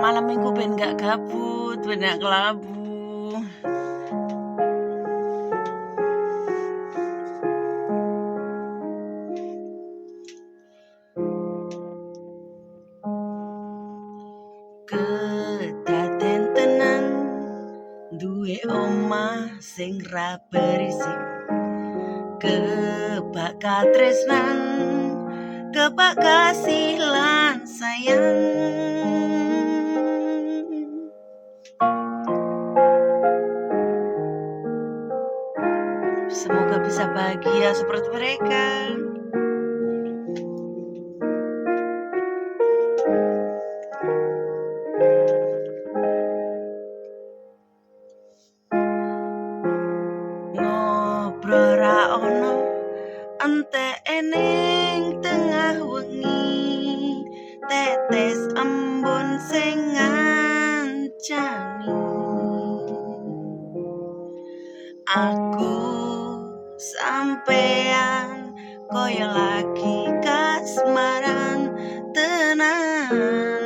malam minggu ben gak gabut, ben gak kelabu. Kedaden tenan duwe omah sing ra berisik, kebak katresnan, kebak kasih lan sayang. Semoga bisa bahagia seperti mereka. Ngobrol ra ono entek ening tengah wengi, tetes embun sing ngancani. Aku sampean koyo lagi kasmaran tenan,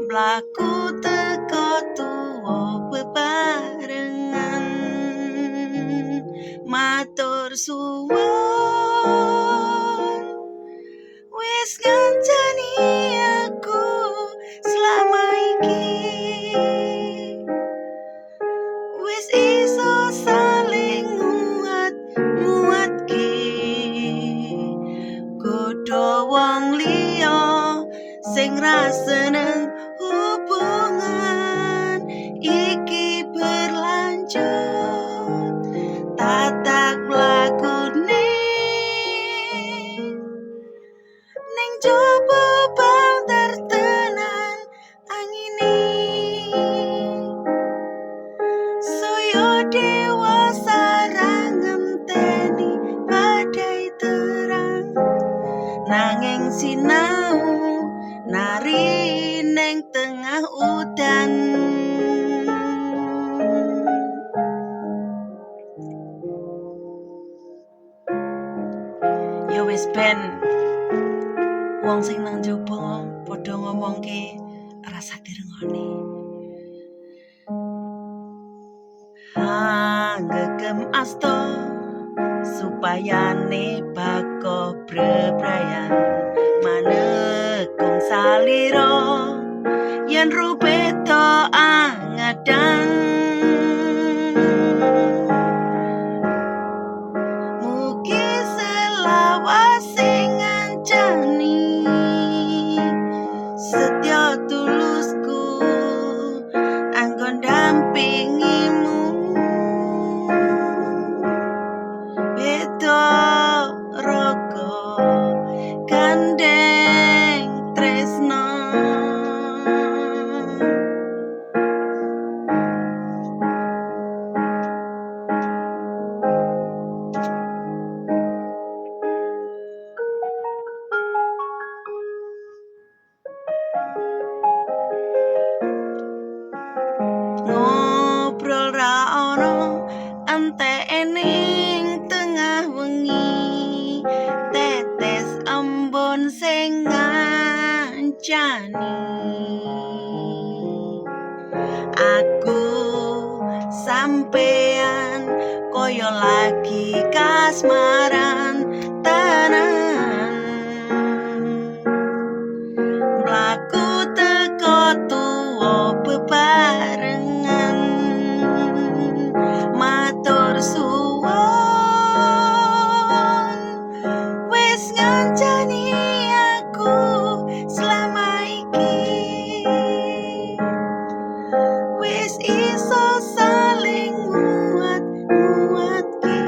mlaku teko tuwa bebarengan, matur suwun wis ngancani aku selama iki, wis iso saling nguatke, godho wong liya sing ra seneng hubungan iki berlanjut. Tatak mlakune ning jaba banter tenan angine, saya dewasa ra ngenteni badai terang, nanging sinau nari ning tengah udan. Ya wis ben wong sing nang jaba padha ngomongke rasa direngoni. Ngegem asta supayane bako bebrayan, manekung salira yen rupeta angadang. Mugi selawase ngancani setya tulusku anggon dampingimu, beda raga gandeng tresno. Ngobrol ra ono entek ening tengah wengi, tetes embun sing ngancani. Aku sampean koyo lagi kasmaran tenan, mlaku teko tuwa bebarengan, matur suwun wis ngancani aku selama iki, wis iso saling nguatke,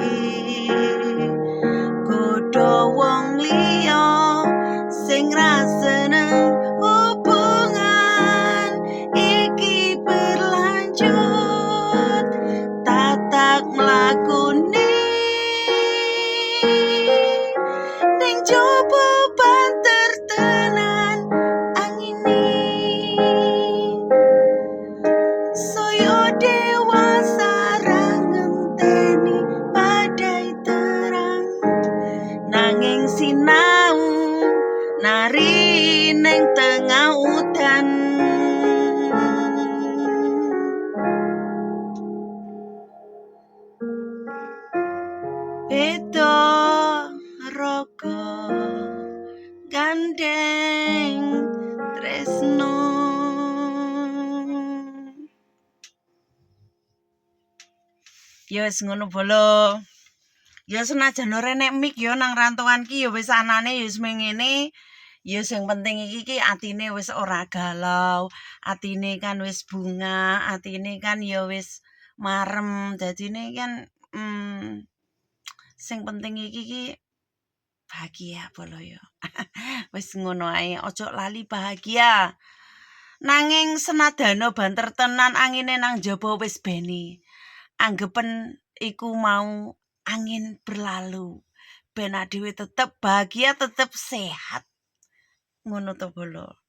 godho wong liya sing ra seneng hubungan iki berlanjut. Tatak mlakune ning jaba banter tenan angine, saya dewasa ra ngenteni badai terang, nanging sinau nari ning tengah beda raga gandeng tresno. Ya wis ngono bolo. Ya senajan ora nek mik ya nang rantauan ki ya wis anane ya wis mengene. Ya sing penting iki atine wis ora galau, atine kan wis bunga, atine kan ya wis marem. Dadine kan sing penting iki bahagia bolo ya. Wis ngono ae, ojo lali bahagia. Nanging senadana banter tenan angine nang jaba wis beni. Anggepen iku mau angin berlalu. Ben dhewe tetep bahagia, tetep sehat. Ngono to bolo.